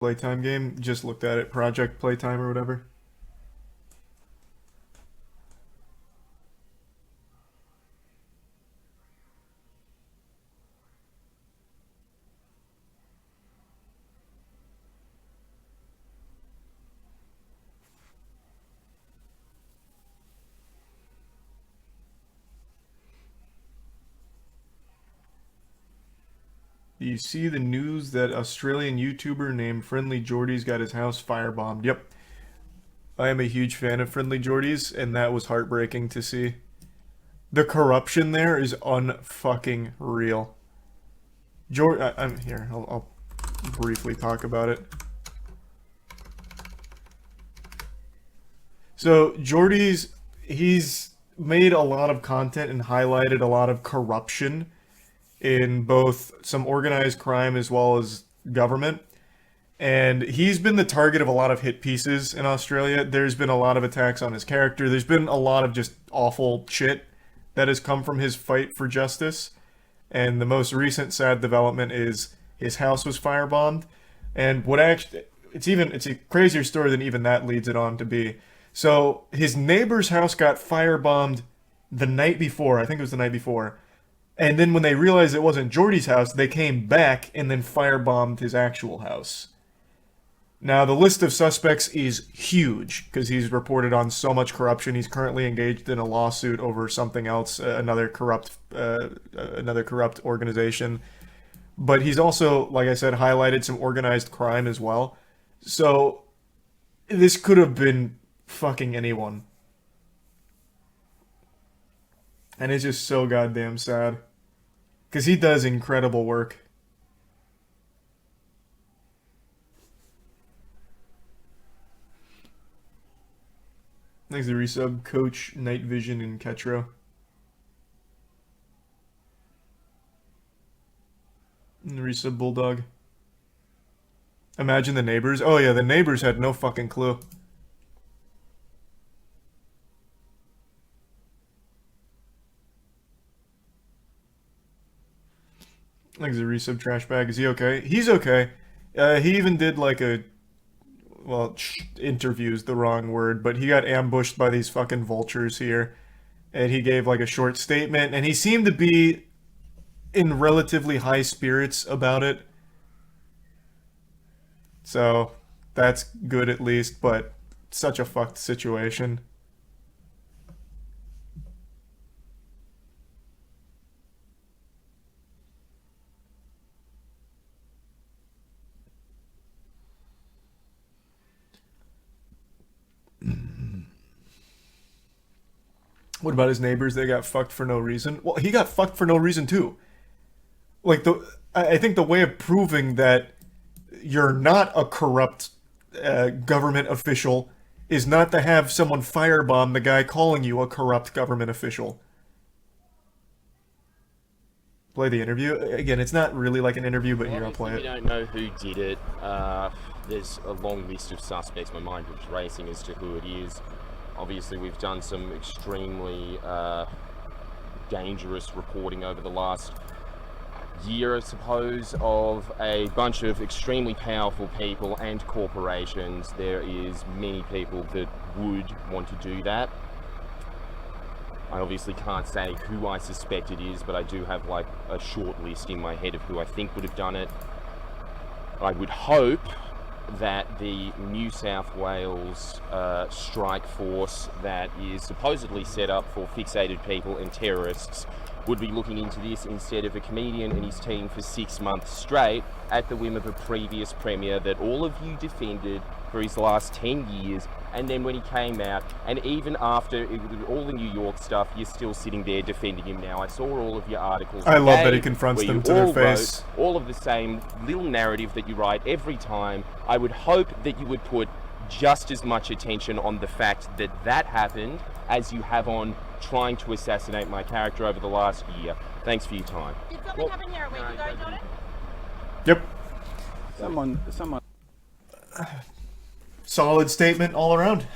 Playtime game. Just looked at it. Project Playtime or whatever. Do you see the news that Australian YouTuber named FriendlyJordies got his house firebombed? Yep. I am a huge fan of FriendlyJordies, and that was heartbreaking to see. The corruption there is unfucking real. I'm here. I'll briefly talk about it. So Jordies, he's made a lot of content and highlighted a lot of corruption in both some organized crime as well as government. And he's been the target of a lot of hit pieces in Australia. There's been a lot of attacks on his character. There's been a lot of just awful shit that has come from his fight for justice. And the most recent sad development is his house was firebombed. And what actually, it's a crazier story than even that leads it on to be. So his neighbor's house got firebombed the night before. I think it was the night before. And then when they realized it wasn't Jordy's house, they came back and then firebombed his actual house. Now, the list of suspects is huge because he's reported on so much corruption. He's currently engaged in a lawsuit over something else, another corrupt organization. But he's also, like I said, highlighted some organized crime as well. So this could have been fucking anyone. And it's just so goddamn sad. Because he does incredible work. Thanks to resub, Coach, Night Vision, and Ketro. And the resub, Bulldog. Imagine the neighbors. Oh yeah, the neighbors had no fucking clue. Like the resub trash bag. Is he okay? He's okay. He even did like a, well, interview's the wrong word, but he got ambushed by these fucking vultures here, and he gave like a short statement, and he seemed to be in relatively high spirits about it. So that's good at least, but such a fucked situation. What about his neighbors? They got fucked for no reason. Well, he got fucked for no reason too. Like I think the way of proving that you're not a corrupt government official is not to have someone firebomb the guy calling you a corrupt government official. Play the interview again. It's not really like an interview, but here I'll play it. We don't know who did it. There's a long list of suspects. My mind was racing as to who it is. Obviously, we've done some extremely dangerous reporting over the last year, I suppose, of a bunch of extremely powerful people and corporations. There is many people that would want to do that. I obviously can't say who I suspect it is, but I do have like a short list in my head of who I think would have done it. I would hope that the New South Wales strike force that is supposedly set up for fixated people and terrorists would be looking into this instead of a comedian and his team for 6 months straight at the whim of a previous premier that all of you defended for his last 10 years. And then when he came out, and even after all the New York stuff, you're still sitting there defending him now. I saw all of your articles. I love that he confronts them to their face. All of the same little narrative that you write every time. I would hope that you would put just as much attention on the fact that that happened as you have on trying to assassinate my character over the last year. Thanks for your time. Did something happen here? Wait, you guys on it? Yep. Someone. Solid statement all around.